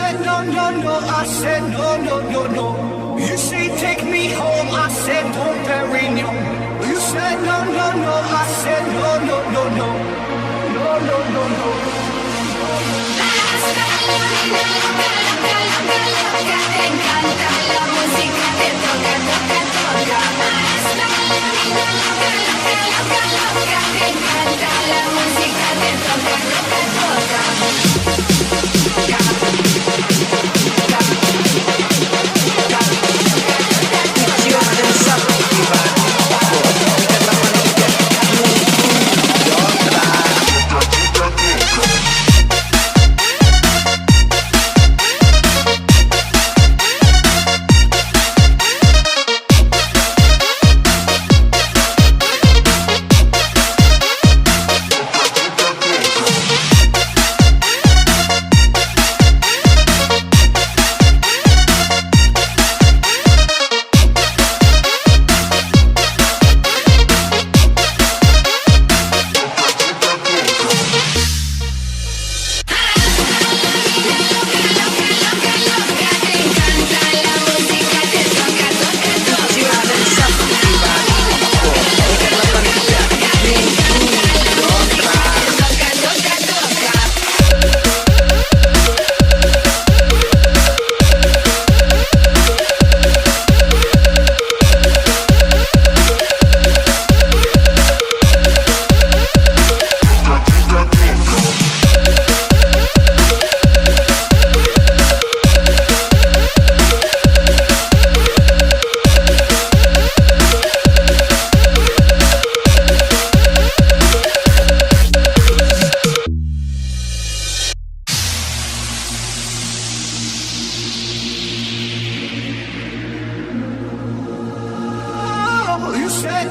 said no, no, no, I said no, no, no, no. You say take me home, I said Don Perignon. You said no, no, no, I said no, no, no, no. No, no, no, no. Te encanta la música, te toca, toca, toca. Te encanta la música, te toca, toca, toca.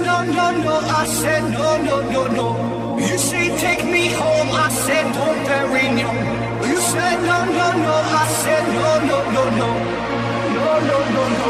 No, no, no, I said no, no, no, no. You say take me home, I said Don Perignon. You said no, no, no, I said no, no, no, no. No, no, no, no.